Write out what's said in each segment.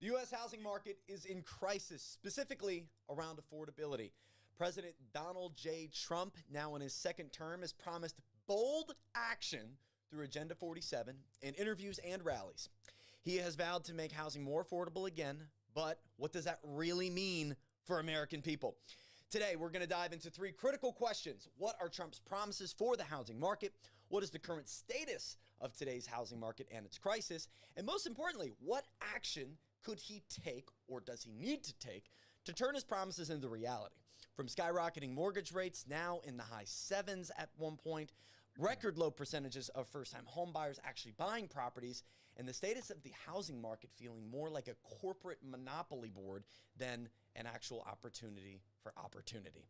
The U.S. housing market is in crisis, specifically around affordability. President Donald J. Trump, now in his second term, has promised bold action through Agenda 47 in interviews and rallies. He has vowed to make housing more affordable again, but what does that really mean for American people? Today, we're going to dive into three critical questions. What are Trump's promises for the housing market? What is the current status of today's housing market and its crisis? And most importantly, what action could he take, or does he need to take, to turn his promises into reality? From skyrocketing mortgage rates, now in the high sevens at one point, record low percentages of first-time home buyers actually buying properties, and the status of the housing market feeling more like a corporate monopoly board than an actual opportunity for opportunity.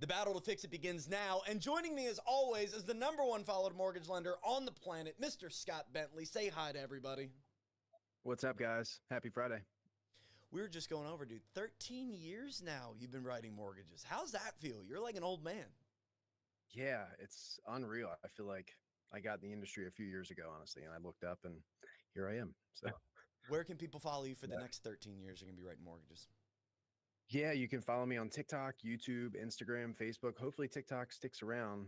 The battle to fix it begins now, and joining me as always is the number one followed mortgage lender on the planet, Mr. Scott Betley. Say hi to everybody. What's up, guys? Happy Friday. We were just going over, dude, 13 years now you've been writing mortgages. How's that feel? You're like an old man. Yeah, it's unreal. I feel like I got in the industry a few years ago, honestly, and I looked up and here I am. So where can people follow you for the next 13 years you're going to be writing mortgages? Yeah, you can follow me on TikTok, YouTube, Instagram, Facebook. Hopefully TikTok sticks around,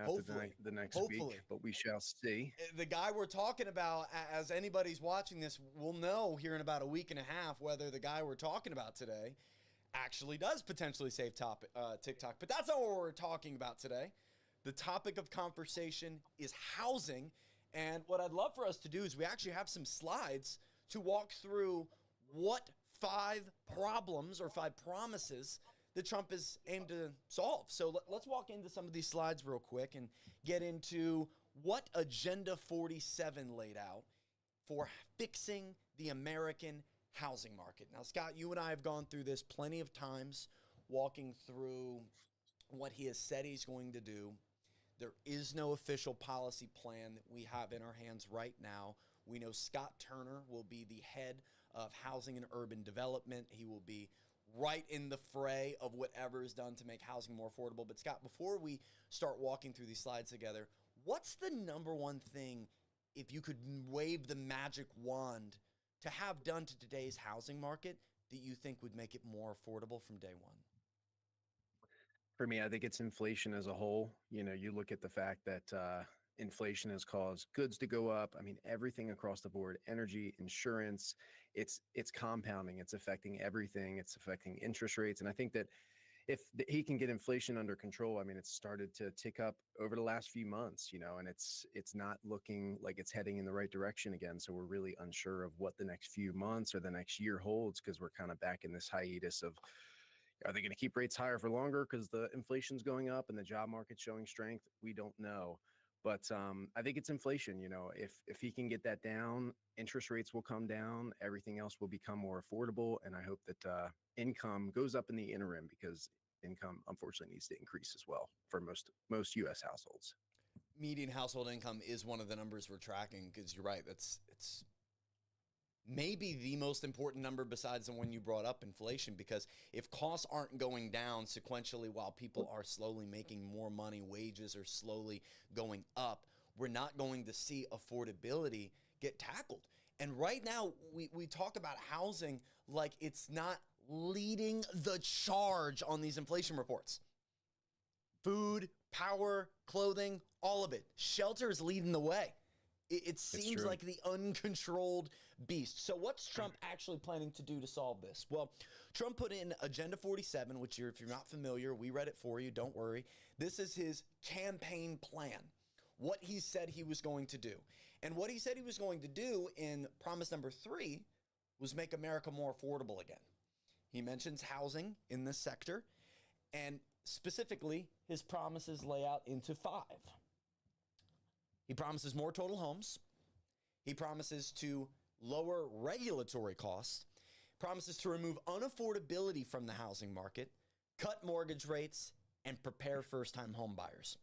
after the next week, but we shall see. The guy we're talking about, as anybody's watching this, will know here in about a week and a half whether the guy we're talking about today actually does potentially save TikTok. But that's not what we're talking about today. The topic of conversation is housing. And what I'd love for us to do is we actually have some slides to walk through what 5 problems or 5 promises that Trump is aimed to solve. So let's walk into some of these slides real quick and get into what Agenda 47 laid out for fixing the American housing market. Now, Scott, you and I have gone through this plenty of times, walking through what he has said he's going to do. There is no official policy plan that we have in our hands right now. We know Scott Turner will be the head of housing and urban development. He will be right in the fray of whatever is done to make housing more affordable. But Scott, before we start walking through these slides together, what's the number one thing, if you could wave the magic wand, to have done to today's housing market that you think would make it more affordable from day one? For me, I think it's inflation as a whole. You look at the fact that inflation has caused goods to go up. I mean, everything across the board, energy, insurance, it's compounding. It's affecting everything. It's affecting interest rates. And I think that if he can get inflation under control, I mean, it's started to tick up over the last few months, and it's not looking like it's heading in the right direction again. So we're really unsure of what the next few months or the next year holds, because we're kind of back in this hiatus of, are they going to keep rates higher for longer because the inflation's going up and the job market's showing strength? We don't know. But I think it's inflation. If he can get that down, interest rates will come down. Everything else will become more affordable. And I hope that income goes up in the interim, because income, unfortunately, needs to increase as well for most U.S. households. Median household income is one of the numbers we're tracking, because you're right. It's maybe the most important number besides the one you brought up, inflation, because if costs aren't going down sequentially while people are slowly making more money, wages are slowly going up, we're not going to see affordability get tackled. And right now, we talk about housing like it's not leading the charge on these inflation reports. Food, power, clothing, all of it. Shelter is leading the way. It seems like the uncontrolled beast. So what's Trump actually planning to do to solve this? Well, Trump put in Agenda 47, which if you're not familiar, we read it for you. Don't worry. This is his campaign plan, what he said he was going to do. And what he said he was going to do in promise number 3 was make America more affordable again. He mentions housing in this sector, and specifically his promises lay out into 5. He promises more total homes. He promises to lower regulatory costs, promises to remove unaffordability from the housing market, cut mortgage rates, and prepare first-time home buyers.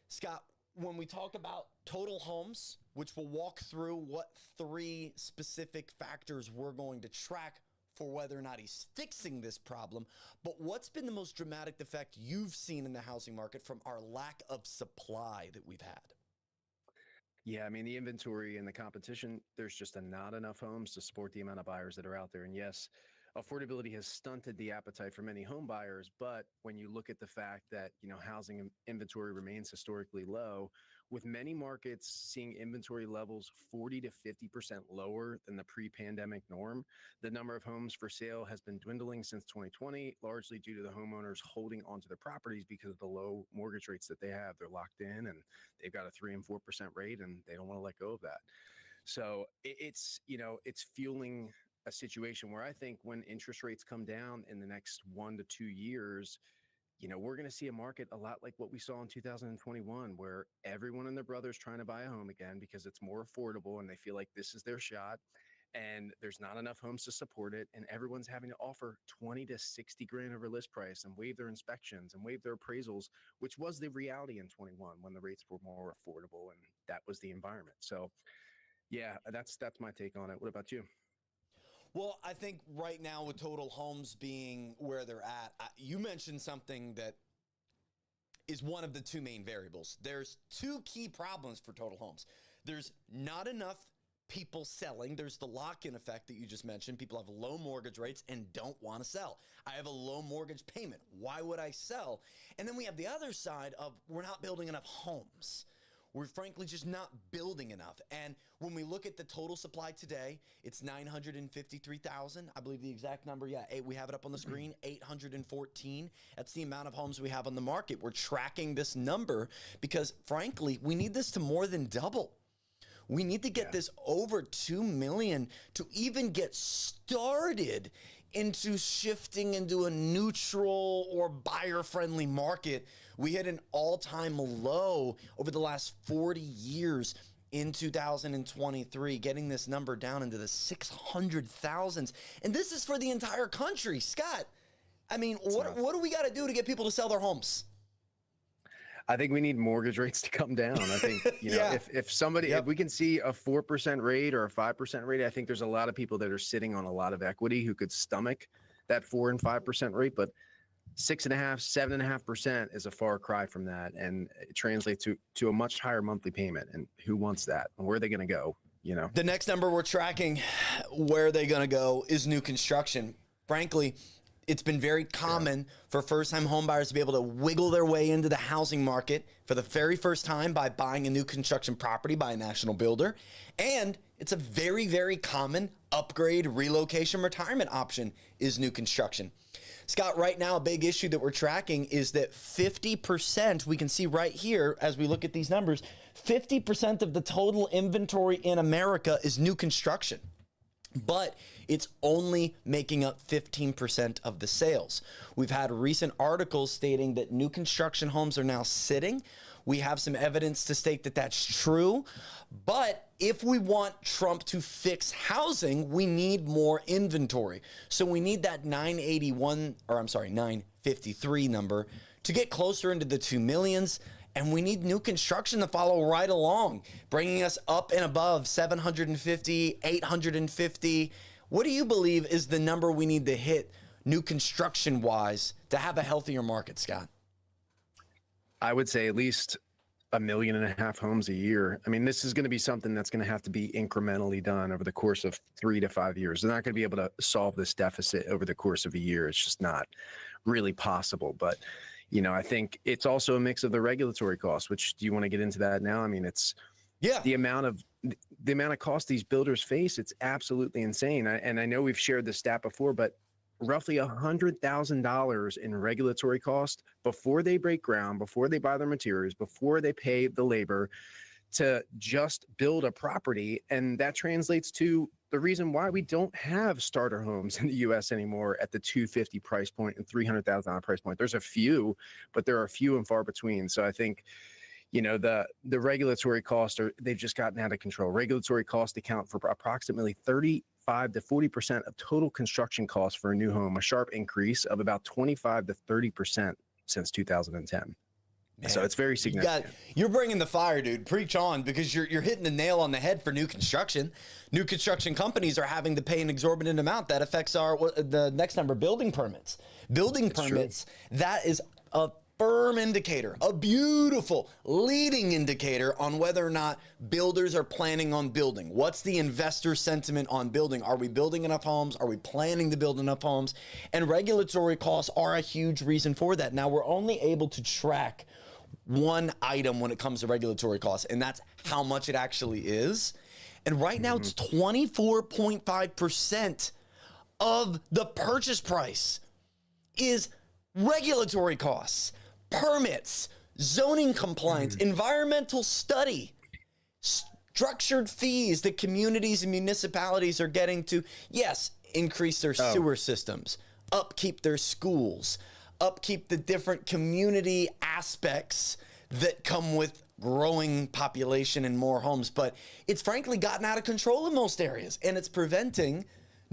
Scott, when we talk about total homes, which we'll walk through what 3 specific factors we're going to track for whether or not he's fixing this problem, but what's been the most dramatic effect you've seen in the housing market from our lack of supply that we've had? Yeah, I mean, the inventory and the competition, there's just not enough homes to support the amount of buyers that are out there. And yes, affordability has stunted the appetite for many home buyers. But when you look at the fact that, housing inventory remains historically low, with many markets seeing inventory levels 40 to 50% lower than the pre-pandemic norm, the number of homes for sale has been dwindling since 2020, largely due to the homeowners holding onto their properties because of the low mortgage rates that they have. They're locked in and they've got a 3 and 4% rate and they don't want to let go of that. So it's fueling a situation where I think when interest rates come down in the next 1 to 2 years, we're going to see a market a lot like what we saw in 2021, where everyone and their brother's trying to buy a home again because it's more affordable and they feel like this is their shot. And there's not enough homes to support it. And everyone's having to offer 20 to 60 grand over list price and waive their inspections and waive their appraisals, which was the reality in 21 when the rates were more affordable and that was the environment. So yeah, that's my take on it. What about you? Well, I think right now with total homes being where they're at, you mentioned something that is one of the two main variables. There's two key problems for total homes. There's not enough people selling. There's the lock-in effect that you just mentioned. People have low mortgage rates and don't want to sell. I have a low mortgage payment. Why would I sell? And then we have the other side of we're not building enough homes. We're frankly just not building enough. And when we look at the total supply today, it's 953,000. I believe the exact number. Yeah, we have it up on the screen, 814. That's the amount of homes we have on the market. We're tracking this number because frankly, we need this to more than double. We need to get this over 2 million to even get started into shifting into a neutral or buyer-friendly market. We hit an all-time low over the last 40 years in 2023, getting this number down into the 600,000s. And this is for the entire country. Scott, I mean, what do we got to do to get people to sell their homes? I think we need mortgage rates to come down. I think, if we can see a 4% rate or a 5% rate, I think there's a lot of people that are sitting on a lot of equity who could stomach that 4 and 5% rate, but 6.5%, 7.5% is a far cry from that. And it translates to a much higher monthly payment. And who wants that? And where are they going to go? The next number we're tracking, where are they going to go, is new construction. Frankly, it's been very common for first-time homebuyers to be able to wiggle their way into the housing market for the very first time by buying a new construction property by a national builder. And it's a very, very common upgrade, relocation, retirement option is new construction. Scott, right now, a big issue that we're tracking is that 50%, we can see right here as we look at these numbers, 50% of the total inventory in America is new construction. But it's only making up 15% of the sales. We've had recent articles stating that new construction homes are now sitting. We have some evidence to state that that's true. But if we want Trump to fix housing, we need more inventory. So we need that 953 number to get closer into the 2 millions. And we need new construction to follow right along, bringing us up and above 750, 850. What do you believe is the number we need to hit new construction-wise to have a healthier market, Scott? I would say at least 1.5 million homes a year. I mean, this is going to be something that's going to have to be incrementally done over the course of 3 to 5 years. They're not going to be able to solve this deficit over the course of a year. It's just not really possible. But I think it's also a mix of the regulatory costs, which, do you want to get into that now? I mean, it's the amount of cost these builders face. It's absolutely insane. And I know we've shared this stat before, but roughly $100,000 in regulatory cost before they break ground, before they buy their materials, before they pay the labor to just build a property. And that translates to the reason why we don't have starter homes in the U.S. anymore at the $250 price point and $300,000 price point. There's a few, but there are few and far between. So I think, the regulatory costs they've just gotten out of control. Regulatory costs account for approximately 35 to 40% of total construction costs for a new home, a sharp increase of about 25 to 30% since 2010. Man, so it's very significant. You're bringing the fire, dude. Preach on, because you're hitting the nail on the head for new construction. New construction companies are having to pay an exorbitant amount. That affects the next number, building permits. Building permits, that is a firm indicator, a beautiful leading indicator on whether or not builders are planning on building. What's the investor sentiment on building? Are we building enough homes? Are we planning to build enough homes? And regulatory costs are a huge reason for that. Now, we're only able to track one item when it comes to regulatory costs, and that's how much it actually is. And right now, it's 24.5% of the purchase price is regulatory costs, permits, zoning compliance, environmental study, structured fees that communities and municipalities are getting to, yes, increase their sewer systems, upkeep their schools, upkeep the different community aspects that come with growing population and more homes. But it's frankly gotten out of control in most areas, and it's preventing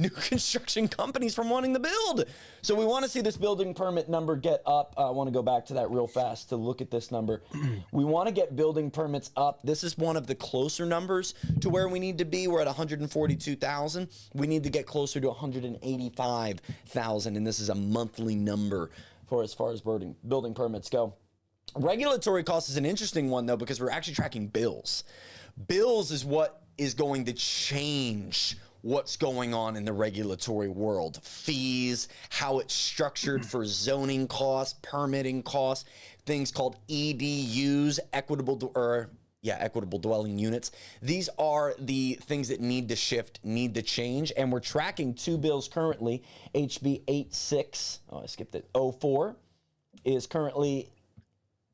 new construction companies from wanting to build. So we want to see this building permit number get up. I want to go back to that real fast to look at this number. We want to get building permits up. This is one of the closer numbers to where we need to be. We're at 142,000. We need to get closer to 185,000, and this is a monthly number for as far as building permits go. Regulatory costs is an interesting one, though, because we're actually tracking bills. Bills is what is going to change what's going on in the regulatory world. Fees, how it's structured for zoning costs, permitting costs, things called EDUs, equitable dwelling units. These are the things that need to shift, need to change, and we're tracking two bills currently. HB 86, I skipped it, 04 is currently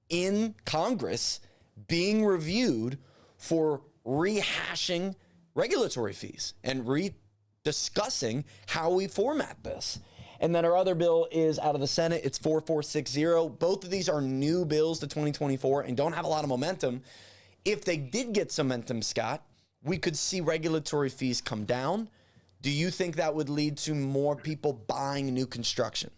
in Congress being reviewed for rehashing regulatory fees and rediscussing how we format this. And then our other bill is out of the Senate. It's 4460. Both of these are new bills to 2024 and don't have a lot of momentum. If they did get some momentum, Scott, we could see regulatory fees come down. Do you think that would lead to more people buying new construction?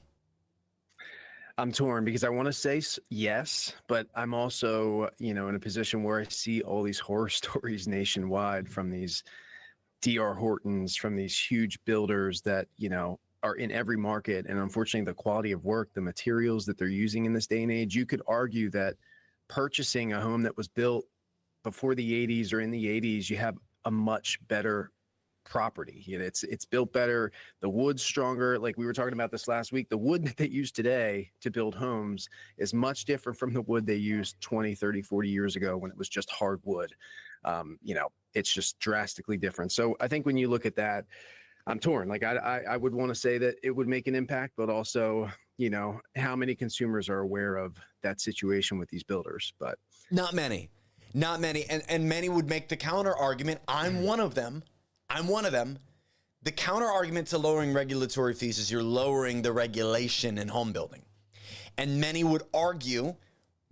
I'm torn because I want to say yes, but I'm also, in a position where I see all these horror stories nationwide from these D.R. Hortons, from these huge builders that, are in every market. And unfortunately, the quality of work, the materials that they're using in this day and age, you could argue that purchasing a home that was built before the 80s or in the 80s, you have a much better property. It's built better. The wood's stronger. Like we were talking about this last week, the wood that they use today to build homes is much different from the wood they used 20, 30, 40 years ago when it was just hardwood. It's just drastically different. So I think when you look at that, I'm torn. Like I would want to say that it would make an impact, but also, how many consumers are aware of that situation with these builders? But not many. And many would make the counter argument. I'm one of them. The counter argument to lowering regulatory fees is you're lowering the regulation in home building. And many would argue,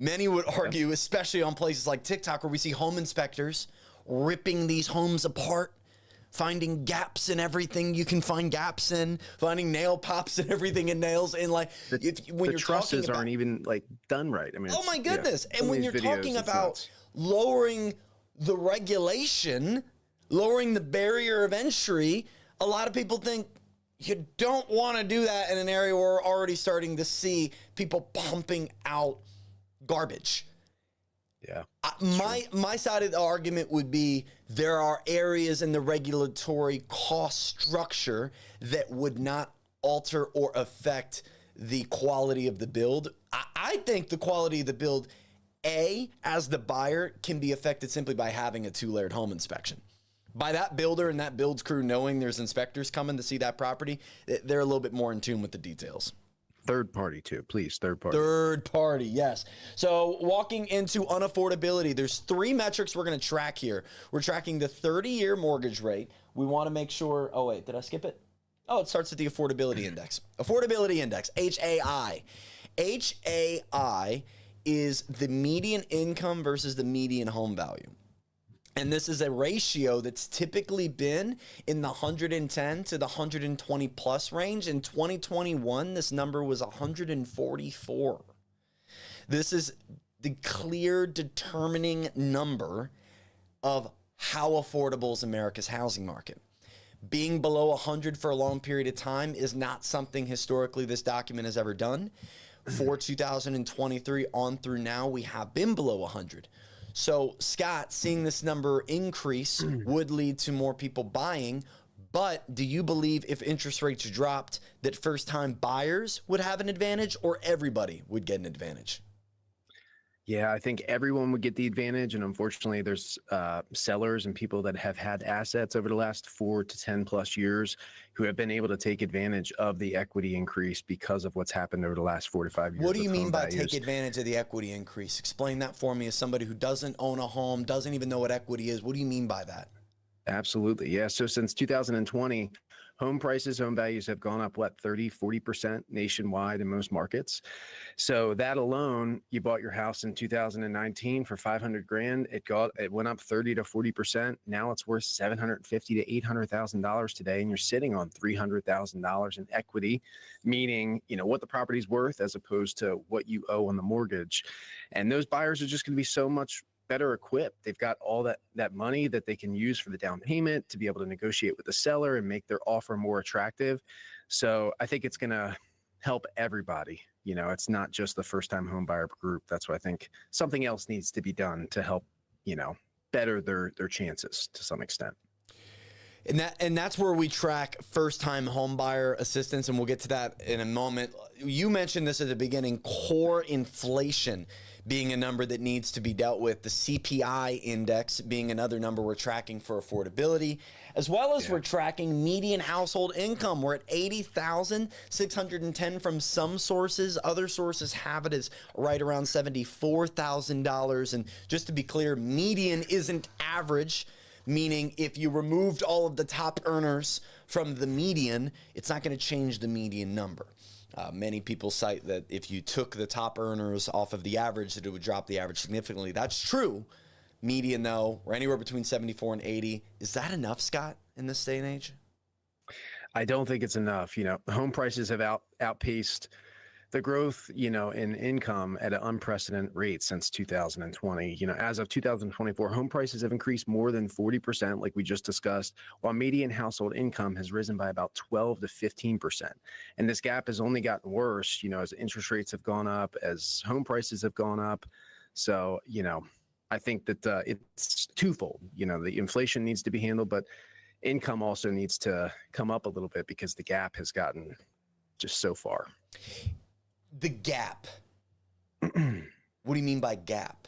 especially on places like TikTok, where we see home inspectors ripping these homes apart, finding gaps in everything you can find gaps in, finding nail pops and everything and nails in. Like when the trusses aren't even done right. I mean, oh my goodness. Yeah, and when you're talking about lowering the regulation, lowering the barrier of entry, a lot of people think you don't want to do that in an area where we're already starting to see people pumping out garbage. Yeah. My side of the argument would be there are areas in the regulatory cost structure that would not alter or affect the quality of the build. I think the quality of the build, as the buyer, can be affected simply by having a 2-layered home inspection. By that builder and that builds crew knowing there's inspectors coming to see that property, they're a little bit more in tune with the details. Third party too, please. Third party. Third party, yes. So walking into unaffordability, there's 3 metrics we're going to track here. We're tracking the 30-year mortgage rate. We want to make sure, oh wait, did I skip it? Oh, it starts at the affordability index. Affordability index, HAI. HAI is the median income versus the median home value. And this is a ratio that's typically been in the 110 to the 120 plus range. In 2021, this number was 144. This is the clear determining number of how affordable is America's housing market. Being below 100 for a long period of time is not something historically this document has ever done. for 2023 on through now, we have been below 100. So, Scott, seeing this number increase would lead to more people buying. But do you believe if interest rates dropped that first-time buyers would have an advantage, or everybody would get an advantage? Yeah, I think everyone would get the advantage. And unfortunately, there's sellers and people that have had assets over the last 4 to 10 plus years who have been able to take advantage of the equity increase because of what's happened over the last 4 to 5 years. What do you mean by take advantage of the equity increase? Explain that for me as somebody who doesn't own a home, doesn't even know what equity is. What do you mean by that? Absolutely. Yeah. So since 2020, home prices, home values have gone up, 30-40% nationwide in most markets. So that alone, you bought your house in 2019 for 500 grand. It went up 30 to 40%. Now it's worth $750 to $800,000 today. And you're sitting on $300,000 in equity, meaning, what the property's worth as opposed to what you owe on the mortgage. And those buyers are just going to be so much better equipped. They've got all that money that they can use for the down payment to be able to negotiate with the seller and make their offer more attractive. So I think it's going to help everybody. It's not just the first-time home buyer group. That's why I think something else needs to be done to help, better their chances to some extent. And that's where we track first-time home buyer assistance, and we'll get to that in a moment. You mentioned this at the beginning, core inflation being a number that needs to be dealt with, the CPI index being another number we're tracking for affordability, as well as we're tracking median household income. We're at $80,610 from some sources. Other sources have it as right around $74,000. And just to be clear, median isn't average, meaning if you removed all of the top earners from the median, it's not going to change the median number. Many people cite that if you took the top earners off of the average, that it would drop the average significantly. That's true. Median, though, we're anywhere between 74 and 80. Is that enough, Scott, in this day and age? I don't think it's enough. Home prices have outpaced the growth, in income at an unprecedented rate since 2020. As of 2024, home prices have increased more than 40%, like we just discussed, while median household income has risen by about 12 to 15%. And this gap has only gotten worse, as interest rates have gone up, as home prices have gone up. So, I think that it's twofold. The inflation needs to be handled, but income also needs to come up a little bit because the gap has gotten just so far. The gap. What do you mean by gap?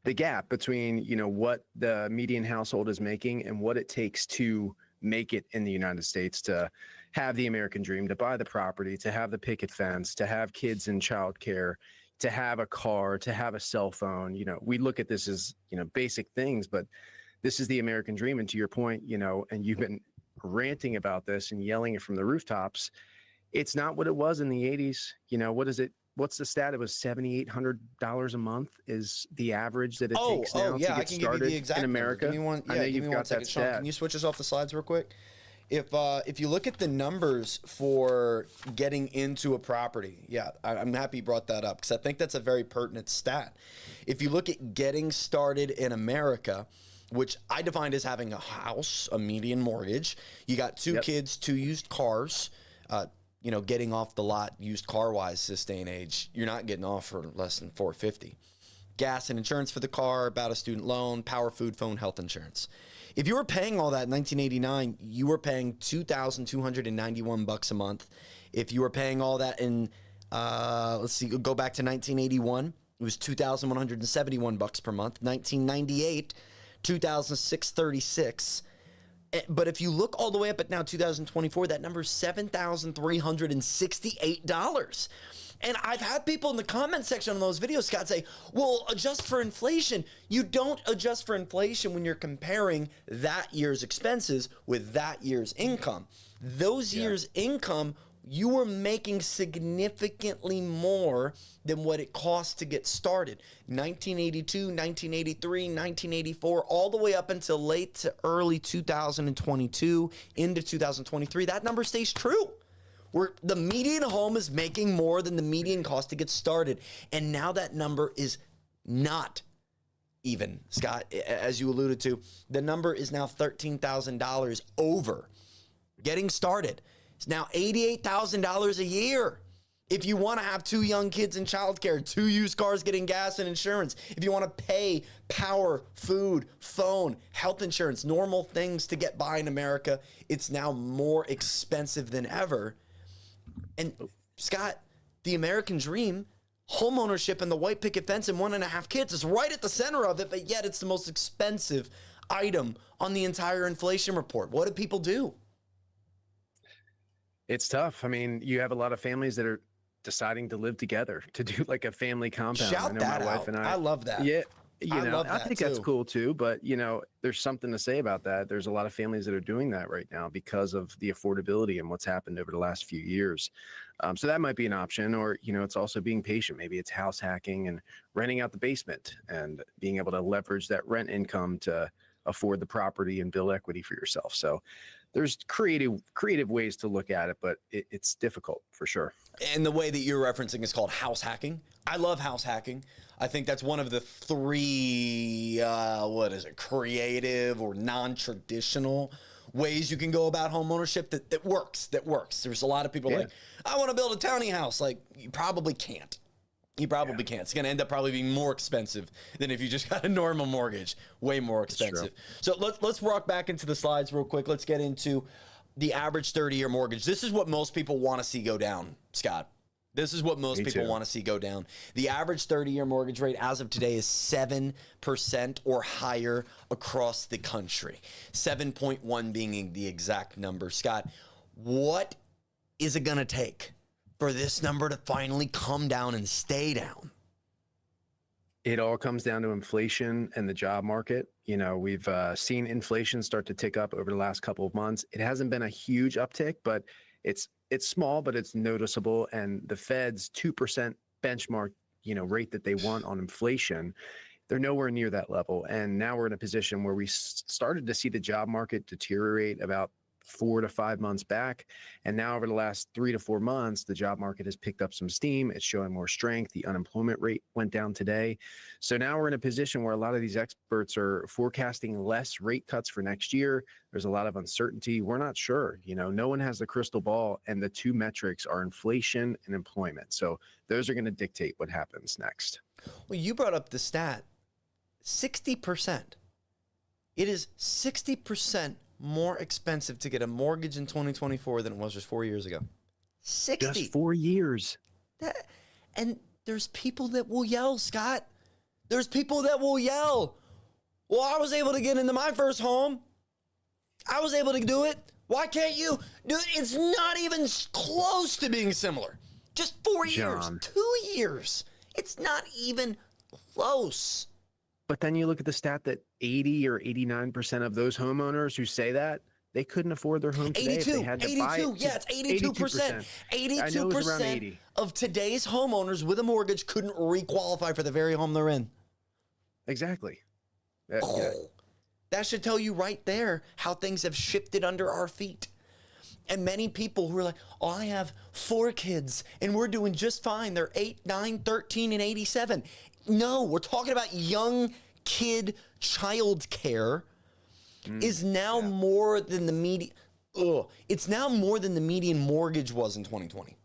The gap between, what the median household is making and what it takes to make it in the United States, to have the American dream, to buy the property, to have the picket fence, to have kids in childcare, to have a car, to have a cell phone. We look at this as, basic things, but this is the American dream. And to your point, and you've been ranting about this and yelling it from the rooftops, it's not what it was in the 80s. What is it? What's the stat? It was $7,800 a month is the average that it takes now to get started in America. Give me one, I know you've got second, that stat. Sean, can you switch us off the slides real quick? If you look at the numbers for getting into a property, I'm happy you brought that up because I think that's a very pertinent stat. If you look at getting started in America, which I defined as having a house, a median mortgage, you got two kids, 2 used cars, getting off the lot used car wise this day and age, you're not getting off for less than $450. Gas and insurance for the car, about a student loan, power, food, phone, health insurance. If you were paying all that in 1989, you were paying $2,291 a month. If you were paying all that in, go back to 1981, it was $2,171 per month. 1998, $2,636. But if you look all the way up at now 2024, that number is $7,368. And I've had people in the comment section on those videos, Scott, say, well, adjust for inflation. You don't adjust for inflation when you're comparing that year's expenses with that year's income. Those years' income, you were making significantly more than what it cost to get started. 1982, 1983, 1984, all the way up until late to early 2022 into 2023, that number stays true. Where the median home is making more than the median cost to get started. And now that number is not even, Scott, as you alluded to. The number is now $13,000 over getting started. It's now $88,000 a year. If you want to have 2 young kids in childcare, 2 used cars getting gas and insurance, if you want to pay power, food, phone, health insurance, normal things to get by in America, it's now more expensive than ever. And Scott, the American dream, home ownership and the white picket fence and 1.5 kids is right at the center of it, but yet it's the most expensive item on the entire inflation report. What do people do? It's tough. I mean, you have a lot of families that are deciding to live together, to do like a family compound. Shout I know that my wife out. and I love that. Yeah. I think that's too. cool too, but there's something to say about that. There's a lot of families that are doing that right now because of the affordability and what's happened over the last few years. So that might be an option, or, it's also being patient. Maybe it's house hacking and renting out the basement and being able to leverage that rent income to afford the property and build equity for yourself. So there's creative ways to look at it, but it's difficult for sure. And the way that you're referencing is called house hacking. I love house hacking. I think that's one of the 3, creative or non-traditional ways you can go about home ownership that works. There's a lot of people like, I want to build a tiny house. Like, you probably can't. You probably can't. It's going to end up probably being more expensive than if you just got a normal mortgage. Way more expensive. So let's walk back into the slides real quick. Let's get into the average 30-year mortgage. This is what most people want to see go down, Scott. This is what most people want to see go down. The average 30-year mortgage rate as of today is 7% or higher across the country. 7.1 being the exact number. Scott, what is it going to take for this number to finally come down and stay down? It all comes down to inflation and the job market. We've seen inflation start to tick up over the last couple of months. It hasn't been a huge uptick, but it's small, but it's noticeable. And the Fed's 2% benchmark, rate that they want on inflation, they're nowhere near that level. And now we're in a position where we started to see the job market deteriorate about 4 to 5 months back. And now over the last 3 to 4 months, the job market has picked up some steam. It's showing more strength. The unemployment rate went down today. So now we're in a position where a lot of these experts are forecasting less rate cuts for next year. There's a lot of uncertainty. We're not sure. No one has the crystal ball, and the 2 metrics are inflation and employment. So those are going to dictate what happens next. Well, you brought up the stat, 60%. It is 60% more expensive to get a mortgage in 2024 than it was just 4 years ago. 60. Just 4 years. And there's people that will yell, Scott. There's people that will yell, well, I was able to get into my first home. I was able to do it. Why can't you? Dude, it's not even close to being similar. Just 4 years, 2 years. It's not even close. But then you look at the stat that 80 or 89% of those homeowners who say that, they couldn't afford their home today. 82, if they had to buy it. Yeah, it's 82%. 82% of today's homeowners with a mortgage couldn't re-qualify for the very home they're in. Exactly. That should tell you right there how things have shifted under our feet. And many people who are like, oh, I have 4 kids and we're doing just fine. They're 8, 9, 13, and 87. No, we're talking about young kid child care is now more than the median. It's now more than the median mortgage was in 2020.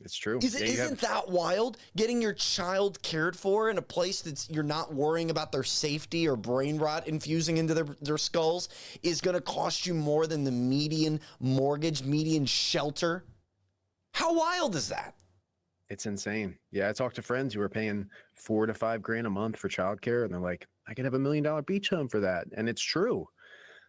It's true. Isn't that wild? Getting your child cared for in a place that's you're not worrying about their safety or brain rot infusing into their skulls is going to cost you more than the median mortgage, median shelter. How wild is that? It's insane. Yeah, I talked to friends who are paying $4 to $5 grand a month for childcare, and they're like, I could have $1 million beach home for that, and it's true.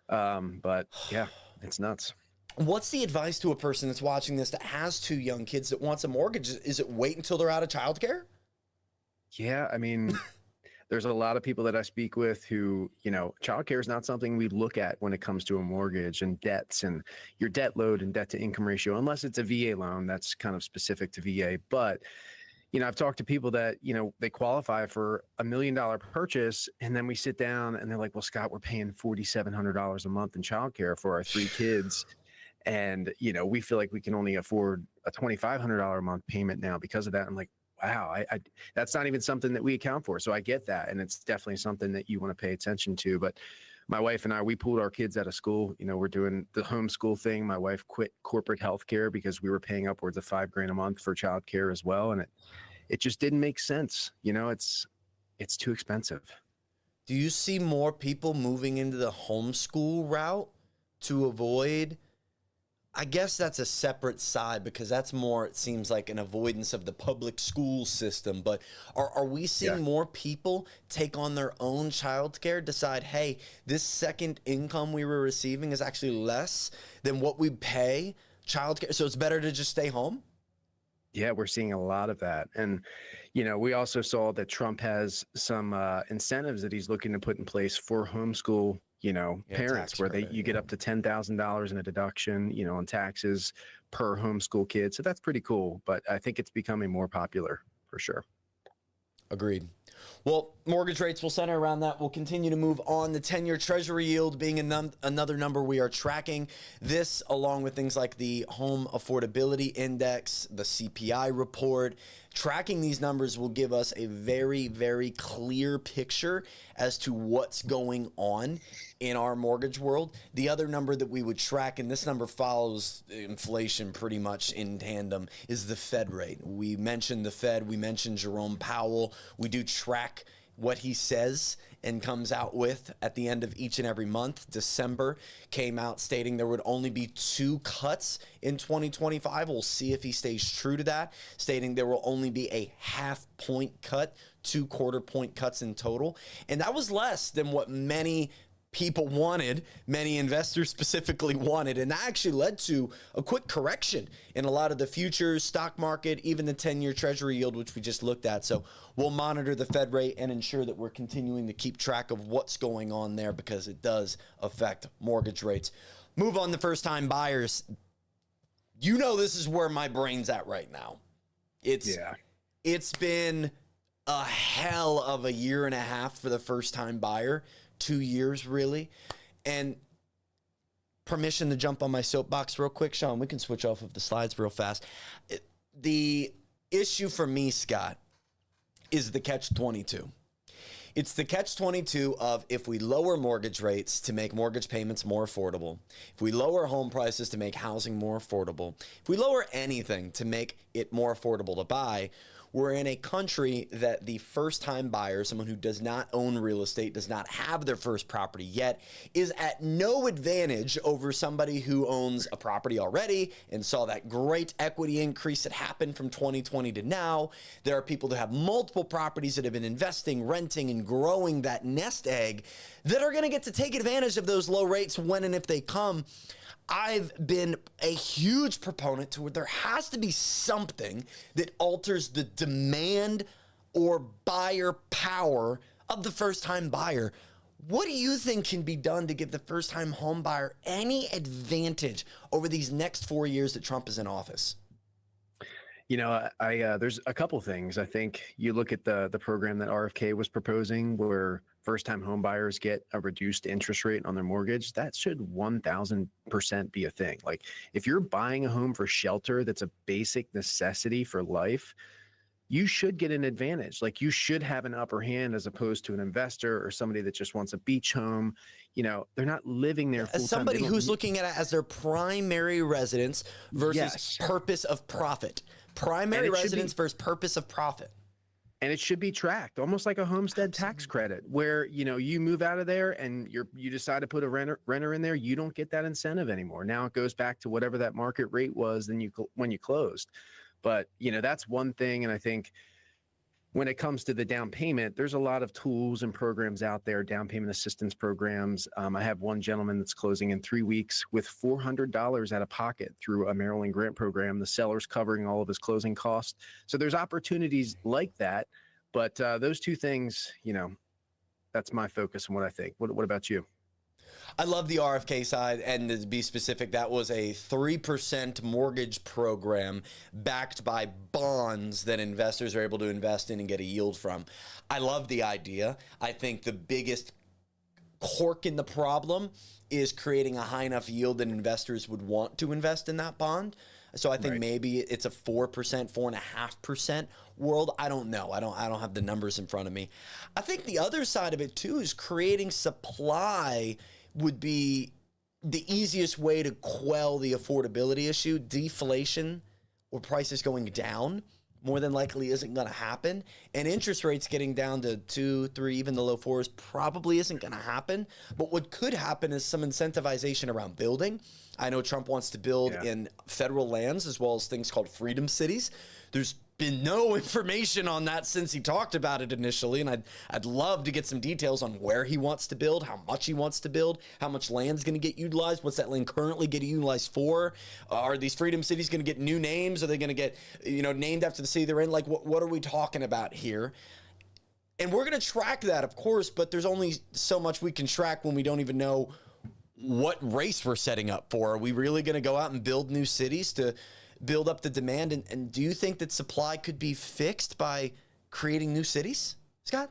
But yeah, it's nuts. What's the advice to a person that's watching this that has 2 young kids that wants a mortgage? Is it wait until they're out of childcare? Yeah, I mean, there's a lot of people that I speak with who, childcare is not something we look at when it comes to a mortgage and debts and your debt load and debt to income ratio, unless it's a VA loan that's kind of specific to VA. But, I've talked to people that, they qualify for $1 million purchase, and then we sit down and they're like, well, Scott, we're paying $4,700 a month in childcare for our 3 kids. And, we feel like we can only afford a $2,500 a month payment now because of that. I'm like, wow, I that's not even something that we account for. So I get that. And it's definitely something that you want to pay attention to. But My wife and I, we pulled our kids out of school. We're doing the homeschool thing. My wife quit corporate healthcare because we were paying upwards of $5,000 a month for childcare as well. And it just didn't make sense. It's too expensive. Do you see more people moving into the homeschool route to avoid? I guess that's a separate side because that's more, it seems like, an avoidance of the public school system. But are we seeing more people take on their own childcare, decide, hey, this second income we were receiving is actually less than what we pay childcare, so it's better to just stay home? Yeah, we're seeing a lot of that. And, we also saw that Trump has some incentives that he's looking to put in place for homeschool, parents, where you get up to $10,000 in a deduction, on taxes per homeschool kid. So that's pretty cool. But I think it's becoming more popular for sure. Agreed. Well, mortgage rates will center around that. We'll continue to move on. The 10-year Treasury yield being another number we are tracking. This, along with things like the Home Affordability Index, the CPI report. Tracking these numbers will give us a very, very clear picture as to what's going on in our mortgage world. The other number that we would track, and this number follows inflation pretty much in tandem, is the Fed rate. We mentioned the Fed. We mentioned Jerome Powell. We do track what he says and comes out with at the end of each and every month. December came out stating there would only be 2 cuts in 2025. We'll see if he stays true to that, stating there will only be a half-point cut, 2 quarter-point cuts in total. And that was less than what many people wanted, many investors specifically wanted, and that actually led to a quick correction in a lot of the futures, stock market, even the 10-year Treasury yield, which we just looked at. So we'll monitor the Fed rate and ensure that we're continuing to keep track of what's going on there because it does affect mortgage rates. Move on to first-time buyers. This is where my brain's at right now. It's been a hell of a year and a half for the first-time buyer. 2 years, really. And permission to jump on my soapbox real quick, Sean. We can switch off of the slides real fast. The issue for me, Scott, is the catch-22. It's the catch-22 of if we lower mortgage rates to make mortgage payments more affordable, if we lower home prices to make housing more affordable, if we lower anything to make it more affordable to buy, we're in a country that the first-time buyer, someone who does not own real estate, does not have their first property yet, is at no advantage over somebody who owns a property already and saw that great equity increase that happened from 2020 to now. There are people that have multiple properties that have been investing, renting, and growing that nest egg that are going to get to take advantage of those low rates when and if they come. I've been a huge proponent to where there has to be something that alters the demand or buyer power of the first-time buyer. What do you think can be done to give the first-time home buyer any advantage over these next 4 years that Trump is in office? There's a couple things. I think you look at the program that RFK was proposing where first-time home buyers get a reduced interest rate on their mortgage. That should 1,000% be a thing. Like if you're buying a home for shelter, that's a basic necessity for life, you should get an advantage. Like you should have an upper hand as opposed to an investor or somebody that just wants a beach home. They're not living there full-time. As somebody who's looking at it as their primary residence versus purpose of profit. Primary residence versus purpose of profit. And it should be tracked almost like a homestead tax credit where, you move out of there and you decide to put a renter in there. You don't get that incentive anymore. Now it goes back to whatever that market rate was when you closed. But, that's one thing. And I think when it comes to the down payment, there's a lot of tools and programs out there, down payment assistance programs. I have one gentleman that's closing in 3 weeks with $400 out of pocket through a Maryland grant program. The seller's covering all of his closing costs. So there's opportunities like that. But those two things, that's my focus and what I think. What about you? I love the RFK side, and to be specific, that was a 3% mortgage program backed by bonds that investors are able to invest in and get a yield from. I love the idea. I think the biggest cork in the problem is creating a high enough yield that investors would want to invest in that bond. So I think Right. maybe it's a 4%, 4.5% world. I don't know. I don't have the numbers in front of me. I think the other side of it too is creating supply would be the easiest way to quell the affordability issue. Deflation or prices going down more than likely isn't going to happen. And interest rates getting down to 2, 3, even the low fours probably isn't going to happen. But what could happen is some incentivization around building. I know Trump wants to build in federal lands as well as things called freedom cities. There's been no information on that since he talked about it initially, and I'd love to get some details on where he wants to build, how much he wants to build, how much land's going to get utilized, what's that land currently getting utilized for? Are these freedom cities going to get new names? Are they going to get named after the city they're in? Like, what are we talking about here? And we're going to track that, of course, but there's only so much we can track when we don't even know what race we're setting up for. Are we really going to go out and build new cities to build up the demand? And do you think that supply could be fixed by creating new cities, Scott?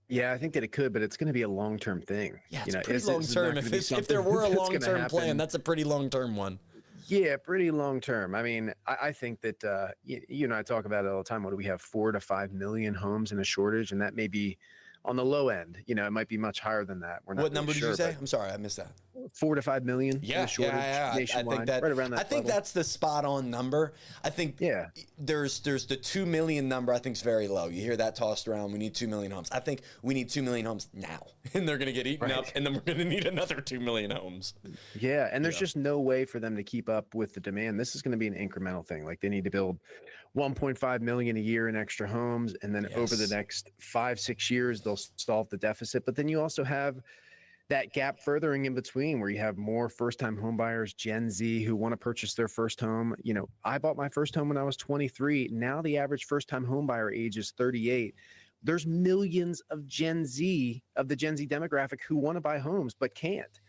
Yeah, I think that it could, but it's going to be a long-term thing. Yeah, it's pretty long-term. If there were a long-term plan, that's a pretty long-term one. Yeah, pretty long-term. I mean, I think that you and I talk about it all the time. What do we have? 4 to 5 million homes in a shortage, and that may be on the low end. It might be much higher than that. We're not what number really sure, did you say? I'm sorry, I missed that. 4 to 5 million. Yeah, in a shortage nationwide, I think that right around that. I think level. that's the spot on number. I think there's the 2 million number. I think is very low. You hear that tossed around. We need 2 million homes. I think we need 2 million homes now, and they're going to get eaten up, and then we're going to need another 2 million homes. Yeah, and there's just no way for them to keep up with the demand. This is going to be an incremental thing. Like they need to build 1.5 million a year in extra homes, and then over the next 5-6 years they'll solve the deficit. But then you also have that gap furthering in between where you have more first-time home buyers, Gen Z, who want to purchase their first home. I bought my first home when I was 23. Now the average first-time home buyer age is 38. There's millions of the Gen Z demographic who want to buy homes but can't.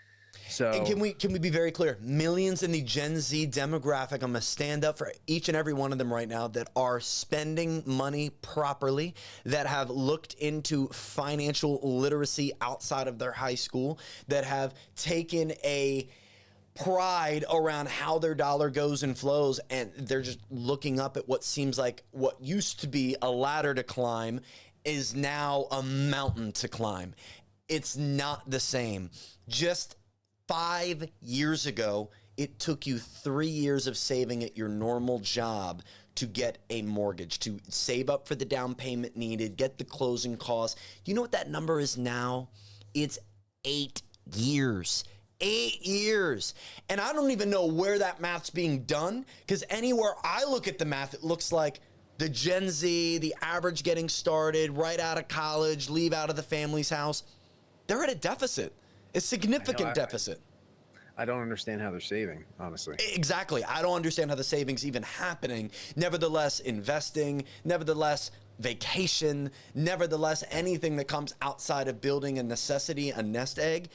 So, and can we be very clear? Millions in the Gen Z demographic. I'm gonna stand up for each and every one of them right now that are spending money properly, that have looked into financial literacy outside of their high school, that have taken a pride around how their dollar goes and flows, and they're just looking up at what seems like what used to be a ladder to climb is now a mountain to climb. It's not the same. Just 5 years ago, it took you 3 years of saving at your normal job to get a mortgage, to save up for the down payment needed, get the closing costs. You know what that number is now? It's 8 years. 8 years. And I don't even know where that math's being done, because anywhere I look at the math, it looks like the Gen Z, the average getting started, right out of college, leave out of the family's house, they're at a deficit. A significant deficit. I don't understand how they're saving, honestly. Exactly. I don't understand how the savings even happening. Nevertheless, investing, nevertheless, vacation, nevertheless, anything that comes outside of building a necessity, a nest egg,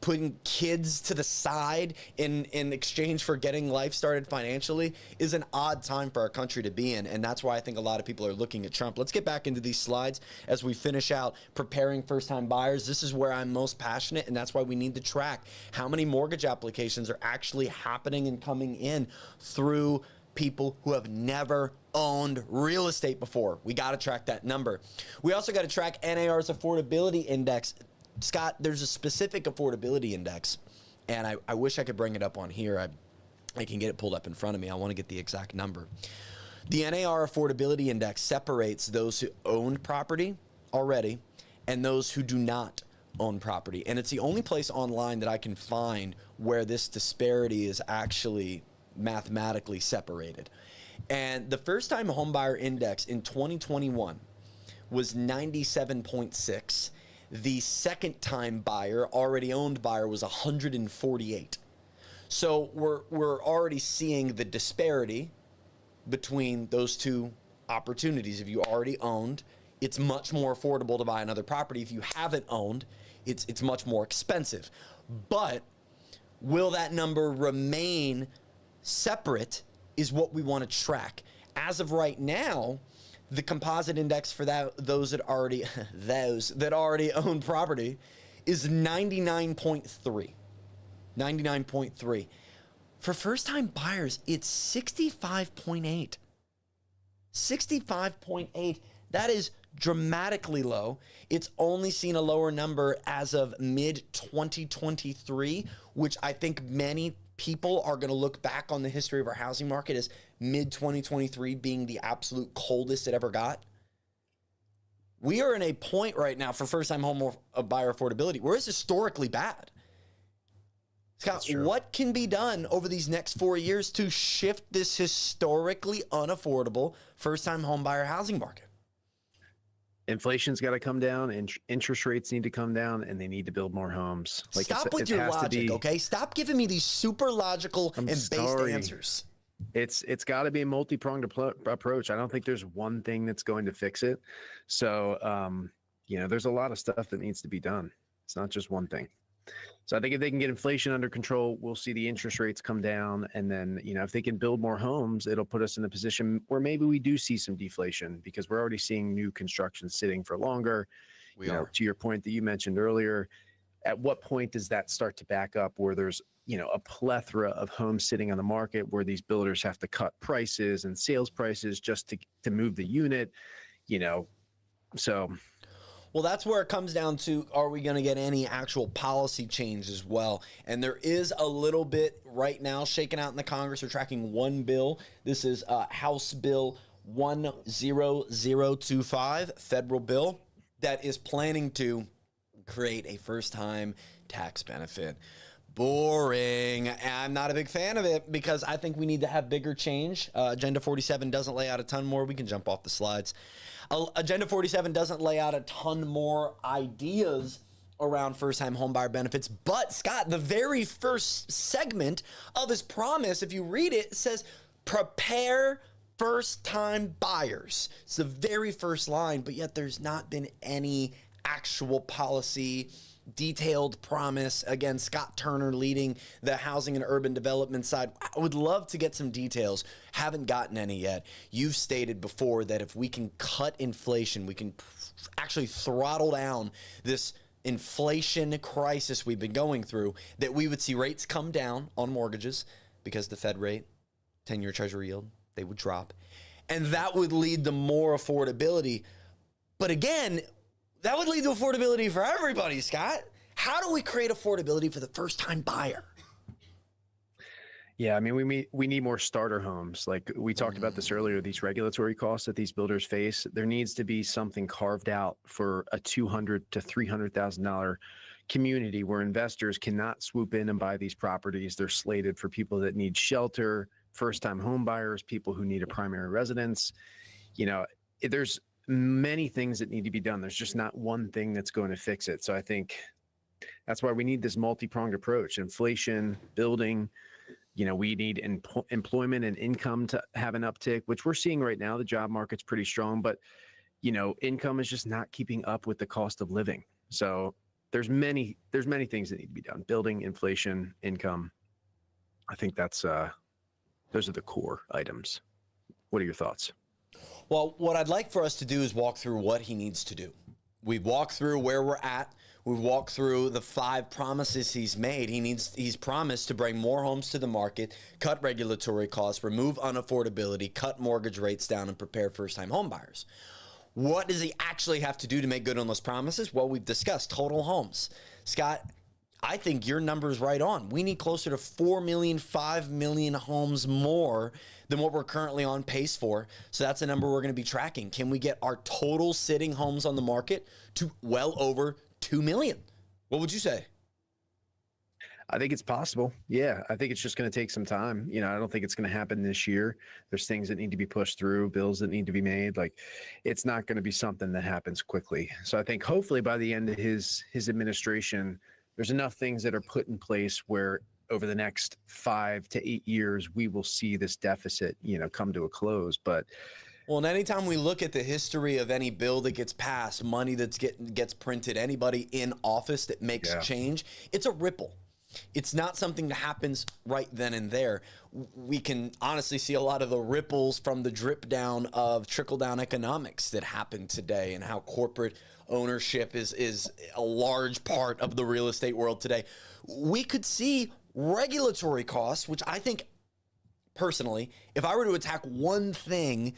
putting kids to the side in exchange for getting life started financially is an odd time for our country to be in. And that's why I think a lot of people are looking at Trump. Let's get back into these slides as we finish out preparing first-time buyers. This is where I'm most passionate, and that's why we need to track how many mortgage applications are actually happening and coming in through people who have never owned real estate before. We got to track that number. We also got to track NAR's affordability index. Scott, there's a specific affordability index, and I wish I could bring it up on here. I can get it pulled up in front of me. I want to get the exact number. The NAR affordability index separates those who own property already and those who do not own property. And it's the only place online that I can find where this disparity is actually mathematically separated. And the first-time homebuyer index in 2021 was 97.6. The second-time buyer, already owned buyer, was 148. So we're already seeing the disparity between those two opportunities. If you already owned, it's much more affordable to buy another property. If you haven't owned, it's much more expensive. But will that number remain separate is what we want to track. As of right now, the composite index for those that already own property is 99.3. 99.3. For first-time buyers, it's 65.8. 65.8. That is dramatically low. It's only seen a lower number as of mid-2023, which I think many people are going to look back on the history of our housing market as mid-2023 being the absolute coldest it ever got. We are in a point right now for first-time home buyer affordability where it's historically bad. Scott, what can be done over these next 4 years to shift this historically unaffordable first-time home buyer housing market? Inflation's got to come down, and interest rates need to come down, and they need to build more homes. Stop with your logic, okay? Stop giving me these super logical and based answers. It's got to be a multi-pronged approach. I don't think there's one thing that's going to fix it. So, there's a lot of stuff that needs to be done. It's not just one thing. So I think if they can get inflation under control, we'll see the interest rates come down. And then, if they can build more homes, it'll put us in a position where maybe we do see some deflation, because we're already seeing new construction sitting for longer. To your point that you mentioned earlier, at what point does that start to back up where there's, a plethora of homes sitting on the market where these builders have to cut prices and sales prices just to move the unit, so. Well, that's where it comes down to, are we going to get any actual policy change as well? And there is a little bit right now shaking out in the Congress. We're tracking one bill. This is House Bill 10025, federal bill, that is planning to create a first-time tax benefit. Boring. I'm not a big fan of it because I think we need to have bigger change. Agenda 47 doesn't lay out a ton more. We can jump off the slides. Agenda 47 doesn't lay out a ton more ideas around first-time homebuyer benefits. But, Scott, the very first segment of his promise, if you read it, says, prepare first-time buyers. It's the very first line, but yet there's not been any actual policy detailed promise. Again, Scott Turner leading the housing and urban development side. I would love to get some details. Haven't gotten any yet. You've stated before that if we can cut inflation, we can actually throttle down this inflation crisis we've been going through, that we would see rates come down on mortgages because the Fed rate, 10-year Treasury yield, they would drop. And that would lead to more affordability. But again, that would lead to affordability for everybody, Scott. How do we create affordability for the first-time buyer? Yeah, I mean, we need more starter homes. Like we talked about this earlier, these regulatory costs that these builders face. There needs to be something carved out for a $200,000 to $300,000 community where investors cannot swoop in and buy these properties. They're slated for people that need shelter, first-time home buyers, people who need a primary residence. There's many things that need to be done. There's just not one thing that's going to fix it. So I think that's why we need this multi-pronged approach. Inflation, building, we need employment and income to have an uptick, which we're seeing right now. The job market's pretty strong, but income is just not keeping up with the cost of living. So there's many things that need to be done. Building, inflation, income. I think those are the core items. What are your thoughts? Well, what I'd like for us to do is walk through what he needs to do. We've walked through where we're at. We've walked through the 5 promises he's made. He's promised to bring more homes to the market, cut regulatory costs, remove unaffordability, cut mortgage rates down, and prepare first-time home buyers. What does he actually have to do to make good on those promises? Well, we've discussed total homes. Scott, I think your number is right on. We need closer to 4 million, 5 million homes more than what we're currently on pace for. So that's a number we're going to be tracking. Can we get our total sitting homes on the market to well over 2 million? What would you say? I think it's possible. Yeah, I think it's just going to take some time. I don't think it's going to happen this year. There's things that need to be pushed through, bills that need to be made. Like, it's not going to be something that happens quickly. So I think hopefully by the end of his administration, there's enough things that are put in place where over the next 5 to 8 years, we will see this deficit, come to a close. But well, and anytime we look at the history of any bill that gets passed, money that gets printed, anybody in office that makes change, it's a ripple. It's not something that happens right then and there. We can honestly see a lot of the ripples from the drip down of trickle down economics that happen today, and how corporate ownership is a large part of the real estate world today. We could see regulatory costs, which I think personally, if I were to attack one thing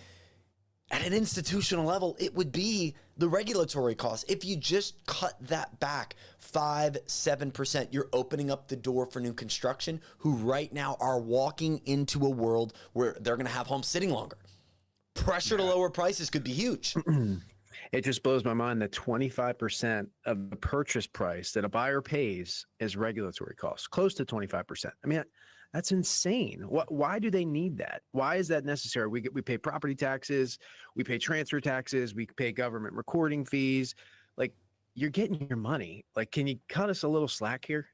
at an institutional level, it would be the regulatory costs. If you just cut that back 5-7%, you're opening up the door for new construction who right now are walking into a world where they're going to have homes sitting longer. Pressure to lower prices could be huge. It just blows my mind that 25% of the purchase price that a buyer pays is regulatory costs, close to 25%. I mean, that's insane. Why do they need that? Why is that necessary? We pay property taxes, we pay transfer taxes, we pay government recording fees. Like, you're getting your money. Like, can you cut us a little slack here?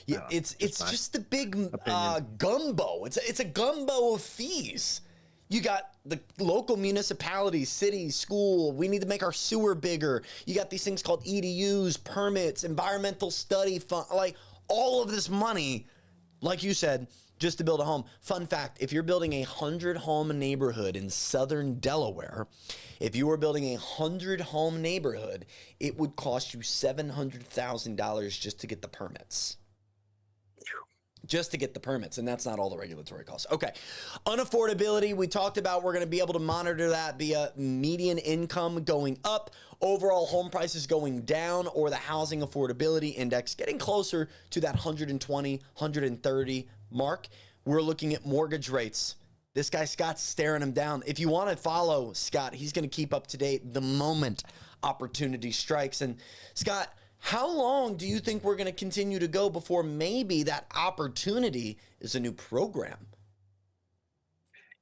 It's just the big gumbo. It's a gumbo of fees. You got the local municipalities, cities, school. We need to make our sewer bigger. You got these things called EDUs, permits, environmental study fund, like all of this money, like you said, just to build a home. Fun fact, if you're building a 100-home neighborhood in southern Delaware, if you were building a 100-home neighborhood, it would cost you $700,000 just to get the permits. Just to get the permits, and that's not all the regulatory costs. Okay, unaffordability, we talked about. We're going to be able to monitor that via median income going up, overall home prices going down, or the housing affordability index getting closer to that 120, 130 mark. We're looking at mortgage rates. This guy Scott's staring him down. If you want to follow Scott, he's going to keep up to date the moment opportunity strikes. And Scott, how long do you think we're going to continue to go before maybe that opportunity is a new program?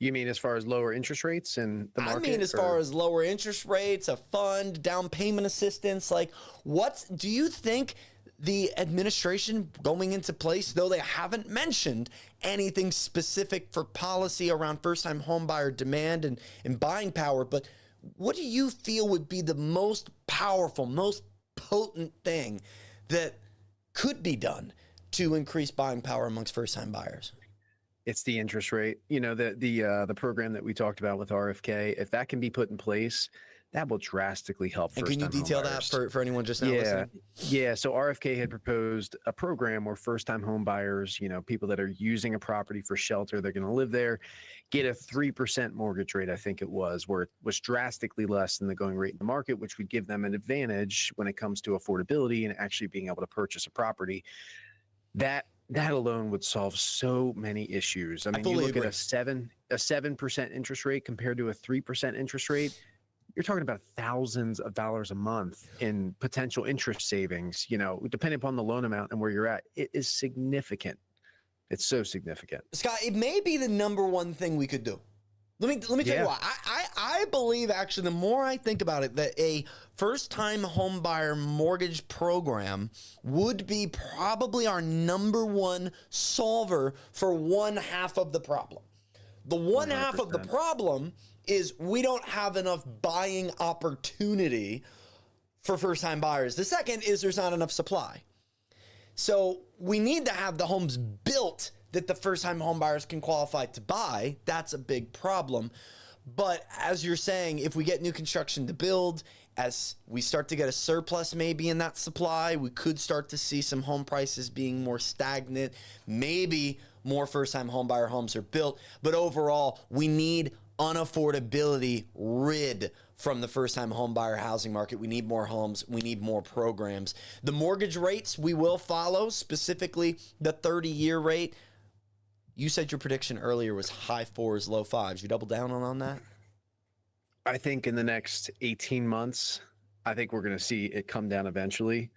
You mean as far as lower interest rates and the market? I mean as far as lower interest rates, a fund, down payment assistance. Like, do you think the administration going into place, though they haven't mentioned anything specific for policy around first-time homebuyer demand and buying power, but what do you feel would be the most powerful, most potent thing that could be done to increase buying power amongst first-time buyers? It's the interest rate. You know, the program that we talked about with RFK, if that can be put in place, that will drastically help. And can you detail that for anyone just now listening? Yeah. So RFK had proposed a program where first-time home buyers, you know, people that are using a property for shelter, they're going to live there, get a 3% mortgage rate, I think it was, where it was drastically less than the going rate in the market, which would give them an advantage when it comes to affordability and actually being able to purchase a property. That alone would solve so many issues. I mean, you look at a 7% interest rate compared to a 3% interest rate, you're talking about thousands of dollars a month in potential interest savings, you know, depending upon the loan amount and where you're at. It is significant. It's so significant. Scott, it may be the number one thing we could do. Let me tell you why. I believe, actually, the more I think about it, that a first-time homebuyer mortgage program would be probably our number one solver for one half of the problem. The one 100%. Half of the problem is we don't have enough buying opportunity for first-time buyers. The second is there's not enough supply. So we need to have the homes built that the first-time home buyers can qualify to buy. That's a big problem. But as you're saying, if we get new construction to build, as we start to get a surplus maybe in that supply, we could start to see some home prices being more stagnant. Maybe more first-time home buyer homes are built. But overall, we need unaffordability rid from the first-time home buyer housing market. We need more homes. We need more programs. The mortgage rates we will follow, specifically the 30-year rate. You said your prediction earlier was high 4s, low 5s. You double down on that? I think in the next 18 months, I think we're going to see it come down eventually.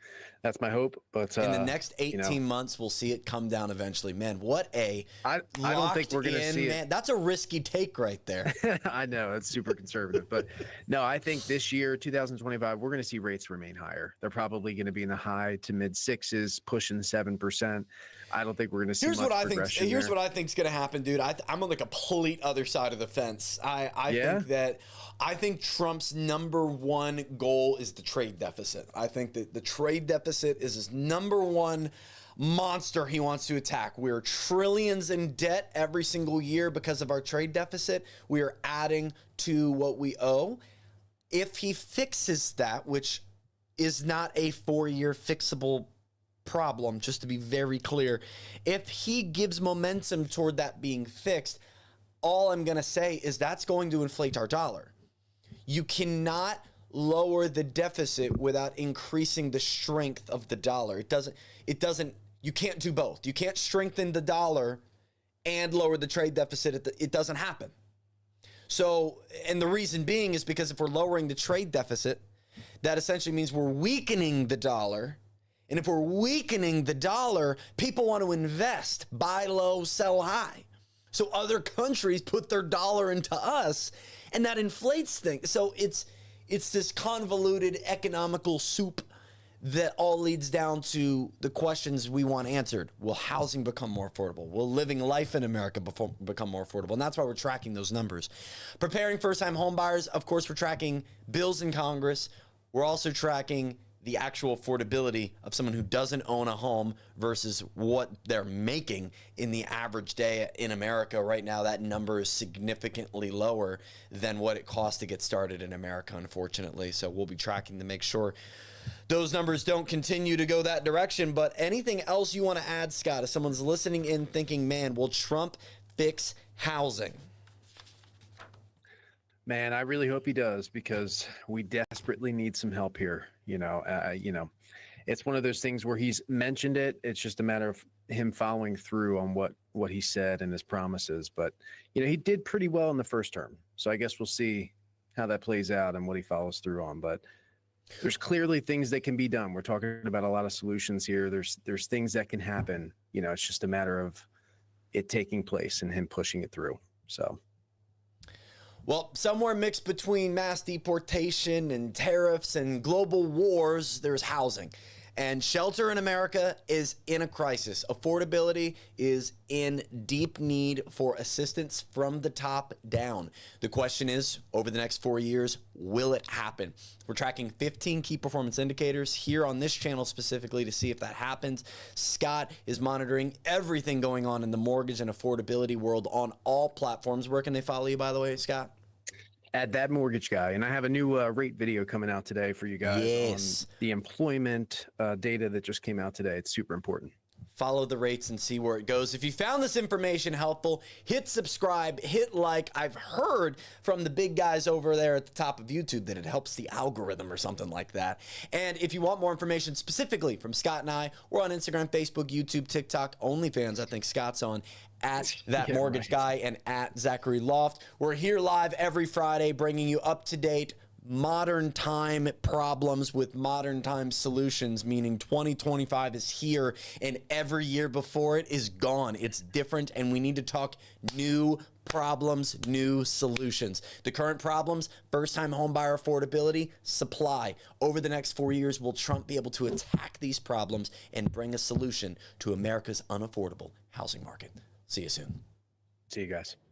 That's my hope. But in the next 18 months, we'll see it come down eventually. Man, what a I don't think we're going to see it. That's a risky take right there. I know it's super conservative, but no, I think this year, 2025, we're going to see rates remain higher. They're probably going to be in the high to mid 6s, pushing 7%. I don't think we're going to see much progression. Here's what I think is going to happen, dude. I'm on the complete other side of the fence. I think Trump's number one goal is the trade deficit. I think that the trade deficit is his number one monster he wants to attack. We're trillions in debt every single year because of our trade deficit. We are adding to what we owe. If he fixes that, which is not a 4-year fixable problem, just to be very clear, if he gives momentum toward that being fixed, all I'm going to say is that's going to inflate our dollar. You cannot lower the deficit without increasing the strength of the dollar. You can't do both. You can't strengthen the dollar and lower the trade deficit. It doesn't happen. So, and the reason being is because if we're lowering the trade deficit, that essentially means we're weakening the dollar. And if we're weakening the dollar, people want to invest, buy low, sell high. So other countries put their dollar into us, and that inflates things. So it's this convoluted economical soup that all leads down to the questions we want answered. Will housing become more affordable? Will living life in America become more affordable? And that's why we're tracking those numbers. Preparing first-time home buyers, of course, we're tracking bills in Congress. We're also tracking the actual affordability of someone who doesn't own a home versus what they're making in the average day in America. Right now, that number is significantly lower than what it costs to get started in America, unfortunately. So we'll be tracking to make sure those numbers don't continue to go that direction. But anything else you want to add, Scott, if someone's listening in thinking, man, will Trump fix housing? Man, I really hope he does, because we desperately need some help here. It's one of those things where he's mentioned it. It's just a matter of him following through on what he said and his promises. But, he did pretty well in the first term. So I guess we'll see how that plays out and what he follows through on. But there's clearly things that can be done. We're talking about a lot of solutions here. There's things that can happen. It's just a matter of it taking place and him pushing it through. So. Well, somewhere mixed between mass deportation and tariffs and global wars, there's housing. And shelter in America is in a crisis. Affordability is in deep need for assistance from the top down. The question is, over the next 4 years, will it happen? We're tracking 15 key performance indicators here on this channel specifically to see if that happens. Scott is monitoring everything going on in the mortgage and affordability world on all platforms. Where can they follow you, by the way, Scott? At That Mortgage Guy. And I have a new rate video coming out today for you guys on the employment data that just came out today. It's super important. Follow the rates and see where it goes. If you found this information helpful, hit subscribe, hit like. I've heard from the big guys over there at the top of YouTube that it helps the algorithm or something like that. And if you want more information specifically from Scott and I, we're on Instagram, Facebook, YouTube, TikTok, OnlyFans. I think Scott's on at That Mortgage Guy and at Zachary Loft. We're here live every Friday bringing you up-to-date modern time problems with modern time solutions, meaning 2025 is here and every year before it is gone. It's different, and we need to talk new problems, new solutions. The current problems: first-time homebuyer affordability, supply. Over the next 4 years, will Trump be able to attack these problems and bring a solution to America's unaffordable housing market? See you soon. See you guys.